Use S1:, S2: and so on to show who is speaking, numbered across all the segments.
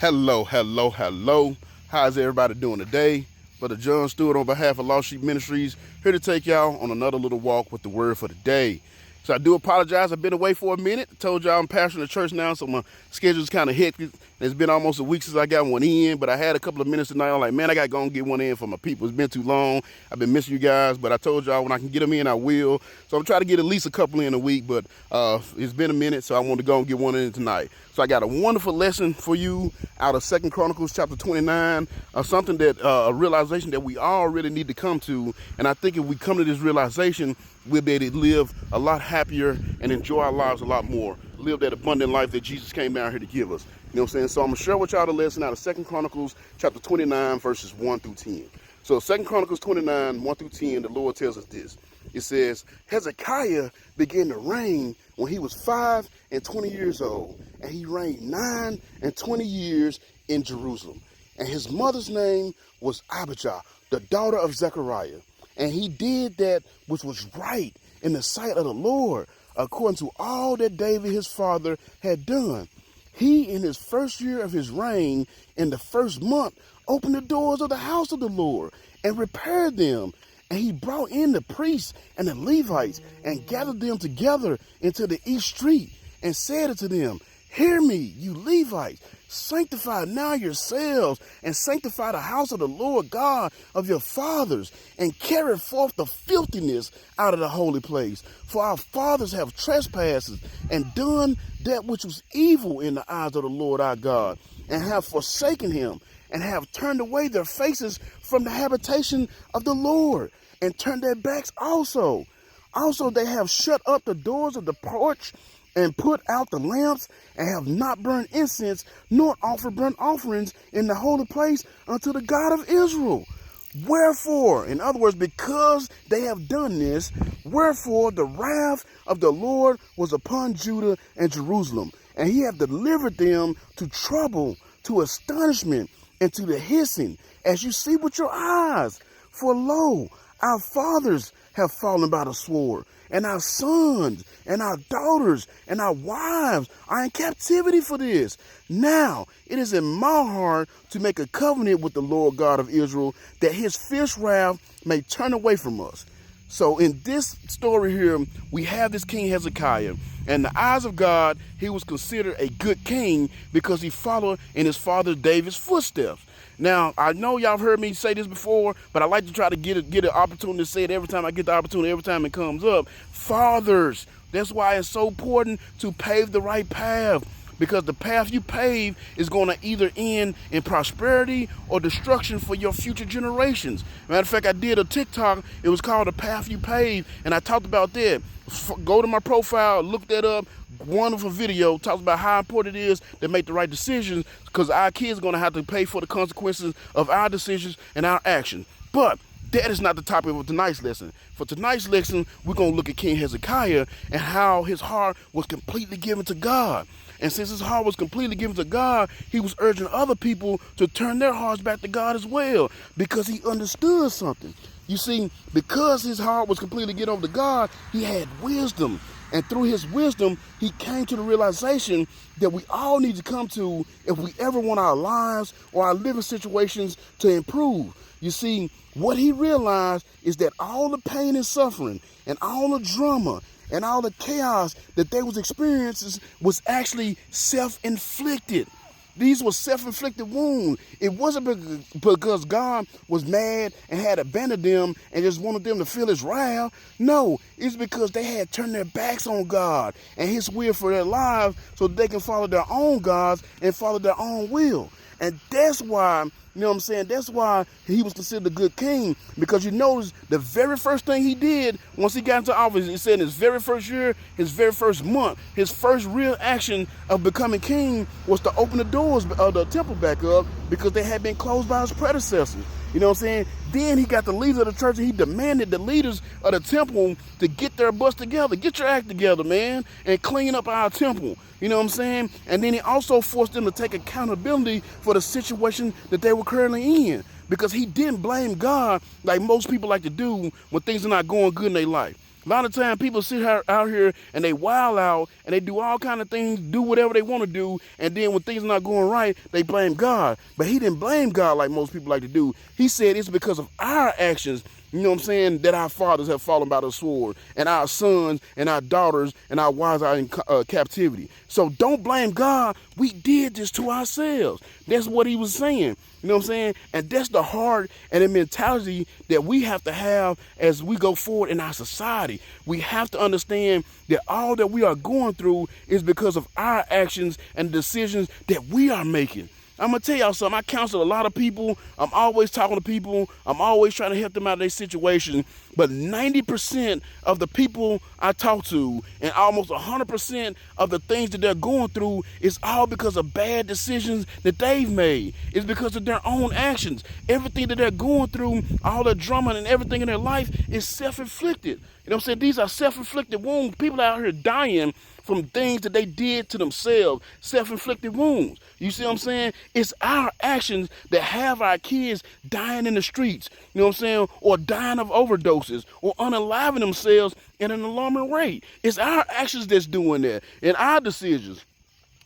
S1: Hello, hello, hello. How's everybody doing today? Brother John Stewart on behalf of Lost Sheep Ministries, here to take y'all on another little walk with the word for the day. So I do apologize. I've been away for a minute. I told y'all I'm pastoring the church now, so my schedule's kind of hectic. It's been almost a week since I got one in, but I had a couple of minutes tonight. I'm like, man, I got to go and get one in for my people. It's been too long. I've been missing you guys, but I told y'all when I can get them in, I will. So I'm trying to get at least a couple in a week, but it's been a minute, so I want to go and get one in tonight. So I got a wonderful lesson for you out of 2 Chronicles chapter 29, something that a realization that we all really need to come to. And I think if we come to this realization, we'll be able to live a lot happier and enjoy our lives a lot more. Live that abundant life that Jesus came down here to give us. You know what I'm saying? So I'm going to share with y'all the lesson out of 2 Chronicles chapter 29, verses 1 through 10. So 2 Chronicles 29, 1 through 10, the Lord tells us this. It says, Hezekiah began to reign when he was 5 and 20 years old, and he reigned 9 and 20 years in Jerusalem. And his mother's name was Abijah, the daughter of Zechariah. And he did that which was right in the sight of the Lord, according to all that David his father had done. He, in his first year of his reign, in the first month, opened the doors of the house of the Lord and repaired them. And he brought in the priests and the Levites and gathered them together into the east street and said unto them, Hear me, you Levites, sanctify now yourselves and sanctify the house of the Lord God of your fathers and carry forth the filthiness out of the holy place. For our fathers have trespassed and done that which was evil in the eyes of the Lord our God, and have forsaken him, and have turned away their faces from the habitation of the Lord, and turned their backs also. Also they have shut up the doors of the porch, and put out the lamps, and have not burned incense, nor offered burnt offerings in the holy place unto the God of Israel. Wherefore, in other words, because they have done this, wherefore the wrath of the Lord was upon Judah and Jerusalem, and he hath delivered them to trouble, to astonishment, and to the hissing, as you see with your eyes. For lo, our fathers have fallen by the sword, and our sons and our daughters and our wives are in captivity for this. Now it is in my heart to make a covenant with the Lord God of Israel, that his fierce wrath may turn away from us. So in this story here, we have this King Hezekiah. In the eyes of God, he was considered a good king because he followed in his father David's footsteps. Now, I know y'all have heard me say this before, but I like to try to get an opportunity to say it every time I get the opportunity, every time it comes up. Fathers, that's why it's so important to pave the right path, because the path you pave is going to either end in prosperity or destruction for your future generations. Matter of fact, I did a TikTok. It was called The Path You Pave, and I talked about that. Go to my profile, look that up. Wonderful video, talks about how important it is to make the right decisions, because our kids are going to have to pay for the consequences of our decisions and our actions. But that is not the topic of tonight's lesson. For tonight's lesson, we're going to look at King Hezekiah and how his heart was completely given to God. And since his heart was completely given to God, he was urging other people to turn their hearts back to God as well, because he understood something. You see, because his heart was completely given over to God, he had wisdom. And through his wisdom, he came to the realization that we all need to come to if we ever want our lives or our living situations to improve. You see, what he realized is that all the pain and suffering and all the drama and all the chaos that they was experiencing was actually self-inflicted. These were self-inflicted wounds. It wasn't because God was mad and had abandoned them and just wanted them to feel his wrath. No, it's because they had turned their backs on God and his will for their lives, so they can follow their own gods and follow their own will. And that's why, you know what I'm saying, that's why he was considered a good king, because you notice the very first thing he did once he got into office, he said in his very first year, his very first month, his first real action of becoming king was to open the doors of the temple back up, because they had been closed by his predecessors. You know what I'm saying? Then he got the leaders of the church, and he demanded the leaders of the temple to get their butts together, get your act together, man, and clean up our temple. You know what I'm saying? And then he also forced them to take accountability for the situation that they were currently in, because he didn't blame God like most people like to do when things are not going good in their life. A lot of times people sit out here and they wild out and they do all kind of things, do whatever they want to do, and then when things are not going right, they blame God. But he didn't blame God like most people like to do. He said it's because of our actions, you know what I'm saying, that our fathers have fallen by the sword, and our sons and our daughters and our wives are in captivity. So don't blame God. We did this to ourselves. That's what he was saying. You know what I'm saying? And that's the heart and the mentality that we have to have as we go forward in our society. We have to understand that all that we are going through is because of our actions and decisions that we are making. I'm going to tell y'all something. I counsel a lot of people. I'm always talking to people. I'm always trying to help them out of their situation. But 90% of the people I talk to and almost 100% of the things that they're going through is all because of bad decisions that they've made. It's because of their own actions. Everything that they're going through, all the drama and everything in their life is self-inflicted. You know what I'm saying? These are self-inflicted wounds. People out here dying from things that they did to themselves, self-inflicted wounds. You see what I'm saying? It's our actions that have our kids dying in the streets, you know what I'm saying, or dying of overdoses, or unaliving themselves at an alarming rate. It's our actions that's doing that, and our decisions.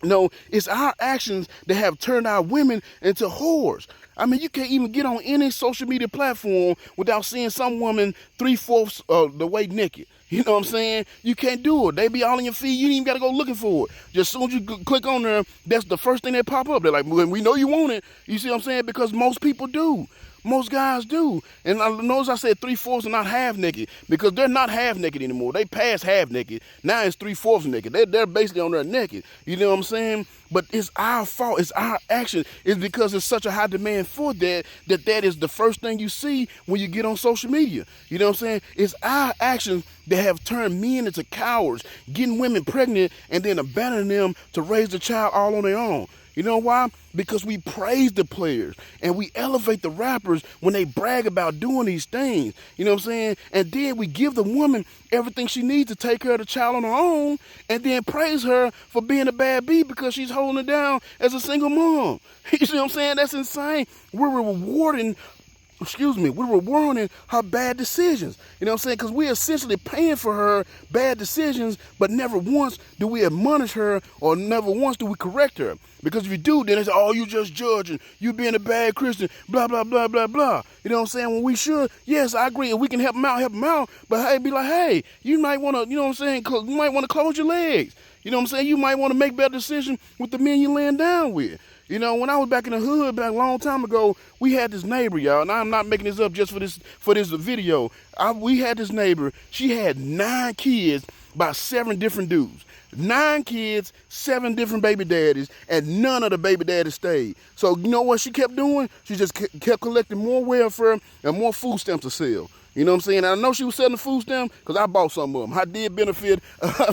S1: No, it's our actions that have turned our women into whores. I mean, you can't even get on any social media platform without seeing some woman 3/4 of the way naked. You know what I'm saying? You can't do it. They be all in your feed. You ain't even got to go looking for it. Just as soon as you click on there, that's the first thing that pop up. They're like, well, we know you want it. You see what I'm saying? Because most people do. Most guys do. And I notice I said 3/4 are not half naked, because they're not half naked anymore. They passed half naked. Now it's 3/4 naked. They're basically on their naked. You know what I'm saying? But it's our fault. It's our action. It's because there's such a high demand for that is the first thing you see when you get on social media. You know what I'm saying? It's our actions that have turned men into cowards, getting women pregnant and then abandoning them to raise the child all on their own. You know why? Because we praise the players and we elevate the rappers when they brag about doing these things. You know what I'm saying? And then we give the woman everything she needs to take care of the child on her own, and then praise her for being a bad bee because she's holding it down as a single mom. You see what I'm saying? That's insane. We're rewarding her bad decisions. You know what I'm saying? Because we're essentially paying for her bad decisions, but never once do we admonish her, or never once do we correct her. Because if you do, then it's, oh, you just judging, you being a bad Christian, blah, blah, blah, blah, blah. You know what I'm saying? When we should, yes, I agree. If we can help them out. But hey, be like, hey, you might want to, you know what I'm saying? You might want to close your legs. You know what I'm saying? You might want to make better decisions with the men you're laying down with. You know, when I was back in the hood back a long time ago, we had this neighbor, y'all, and I'm not making this up just for this video. We had this neighbor. She had 9 kids by 7 different dudes. 9 kids, 7 different baby daddies, and none of the baby daddies stayed. So you know what she kept doing? She just kept collecting more welfare and more food stamps to sell. You know what I'm saying? And I know she was selling the food stamps because I bought some of them. I did benefit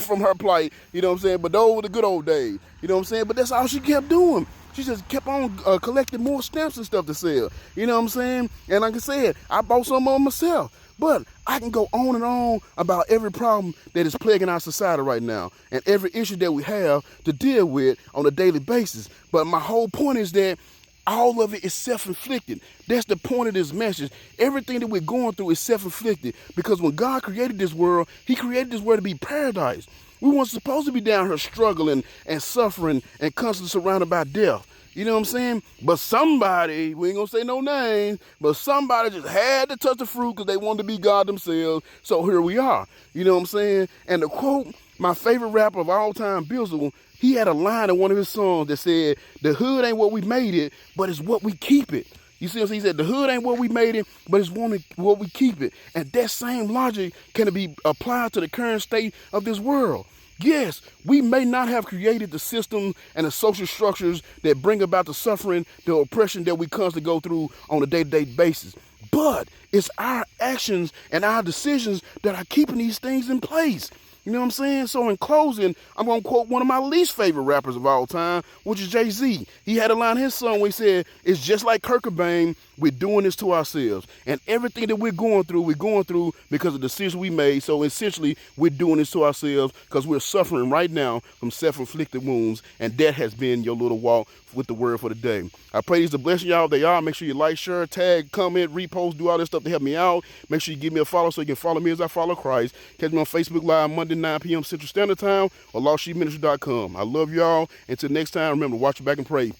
S1: from her plight, you know what I'm saying? But those were the good old days, you know what I'm saying? But that's all she kept doing. She just kept on collecting more stamps and stuff to sell. You know what I'm saying? And like I said, I bought some of them myself. But I can go on and on about every problem that is plaguing our society right now and every issue that we have to deal with on a daily basis. But my whole point is that all of it is self-inflicted. That's the point of this message. Everything that we're going through is self-inflicted, because when God created this world, he created this world to be paradise. We weren't supposed to be down here struggling and suffering and constantly surrounded by death. You know what I'm saying? But somebody, we ain't gonna say no names, but somebody just had to touch the fruit because they wanted to be God themselves. So here we are. You know what I'm saying? And to quote my favorite rapper of all time, Bizzle, he had a line in one of his songs that said, "The hood ain't what we made it, but it's what we keep it." You see what I'm saying? He said, the hood ain't what we made it, but it's what we keep it. And that same logic can be applied to the current state of this world. Yes, we may not have created the system and the social structures that bring about the suffering, the oppression that we constantly go through on a day-to-day basis. But it's our actions and our decisions that are keeping these things in place. You know what I'm saying? So in closing, I'm going to quote one of my least favorite rappers of all time, which is Jay-Z. He had a line in his song where he said, it's just like Kurt Cobain, we're doing this to ourselves. And everything that we're going through because of the decisions we made. So essentially, we're doing this to ourselves because we're suffering right now from self-inflicted wounds. And that has been your little walk with the word for the day. I pray these are blessing y'all. They are. Make sure you like, share, tag, comment, repost, do all this stuff to help me out. Make sure you give me a follow so you can follow me as I follow Christ. Catch me on Facebook Live Monday, 9 p.m. Central Standard Time or LostSheepMinistry.com. I love y'all. Until next time, remember to watch your back and pray.